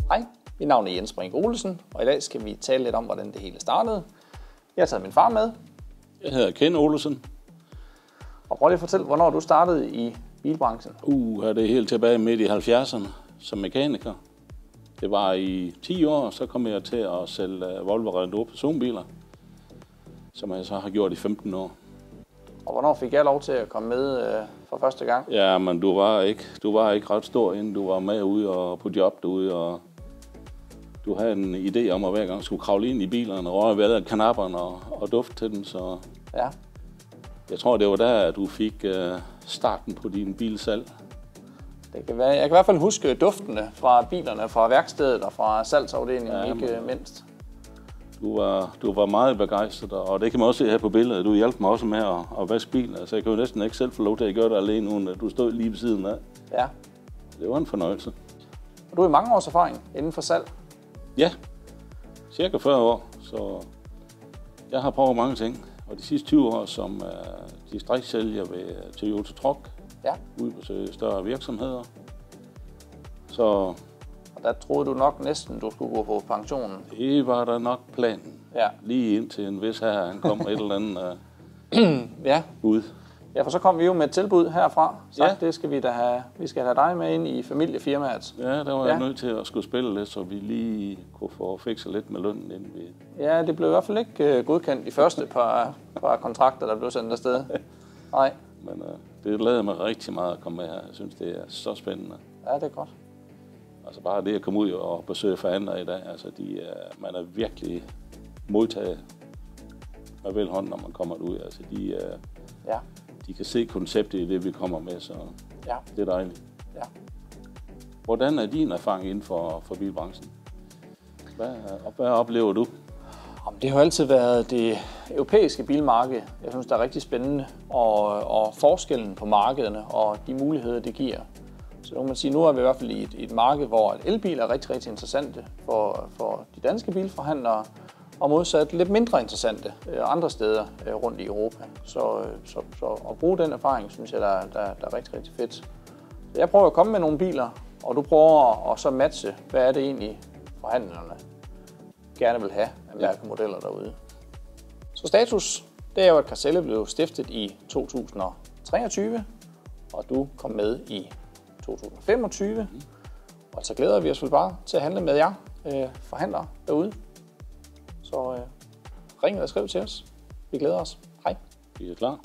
Hej, mit navn er Jens Brink Olesen, og i dag skal vi tale lidt om, hvordan det hele startede. Jeg har taget min far med. Jeg hedder Ken Olesen. Og prøv lige at fortælle, hvornår du startede i bilbranchen. Det er helt tilbage midt i 70'erne som mekaniker. Det var i 10 år, så kom jeg til at sælge Volvo Renault personbiler, som jeg så har gjort i 15 år. Og hvornår fik jeg lov til at komme med for første gang? Ja, men du var ikke ret stor, inden du var med ude og på job derude, og du havde en idé om at hver gang skulle kravle ind i bilerne, røre ved knapperne og dufte til dem, så ja. Jeg tror, det var der, at du fik starten på din bilsalg. Det kan være. Jeg kan i hvert fald huske duftene fra bilerne, fra værkstedet og fra salgsafdelingen, ikke mindst. Du var meget begejstret, og det kan man også se her på billedet. Du hjalp mig også med at vaske bilen. Altså, jeg kan jo næsten ikke selv få lov til at gøre det alene, uden at du stod lige ved siden af. Ja. Det var en fornøjelse. Og du har mange års erfaring inden for salg? Ja, cirka 40 år. Så jeg har prøvet mange ting. Og de sidste 20 år som distriktssælger ved Toyota Truck. Ja. Ude på større virksomheder. Og der troede du nok næsten, du skulle gå på pensionen? Det var der nok planen. Ja. Lige indtil en vis herre, han kom et eller andet ja. ud. Ja, for så kom vi jo med et tilbud herfra. Så ja. Det skal vi da have. Vi skal have dig med ind i familiefirmaet. Ja, der var jeg nødt til at skulle spille lidt, så vi lige kunne få fikset lidt med lønnen, inden vi... Ja, det blev i hvert fald ikke godkendt de første par kontrakter, der blev sendt afsted. Nej. Men det glæder mig rigtig meget at komme med her. Jeg synes, det er så spændende. Ja, det er godt. Altså bare det at komme ud og besøge forhandlere i dag, altså man er virkelig modtaget med velhånd, når man kommer ud. Altså de kan se konceptet i det, vi kommer med, så det er dejligt. Ja. Hvordan er din erfaring inden for bilbranchen? Hvad oplever du? Det har altid været det europæiske bilmarked, jeg synes, der er rigtig spændende, og forskellen på markederne og de muligheder, det giver. Så nu kan man sige, nu er vi i hvert fald i et marked, hvor elbiler er rigtig, rigtig interessante for de danske bilforhandlere, og modsat lidt mindre interessante andre steder rundt i Europa. Så at bruge den erfaring, synes jeg, der er rigtig, rigtig fedt. Så jeg prøver at komme med nogle biler, og du prøver at så matche, hvad er det egentlig forhandlerne gerne vil have af mærkemodeller derude. Så status, det er jo, at Carcelle blev stiftet i 2023, og du kom med i 2025. Og så glæder vi os vel bare til at handle med jer forhandlere derude. Så ring eller skriv til os. Vi glæder os. Hej. Vi er klar.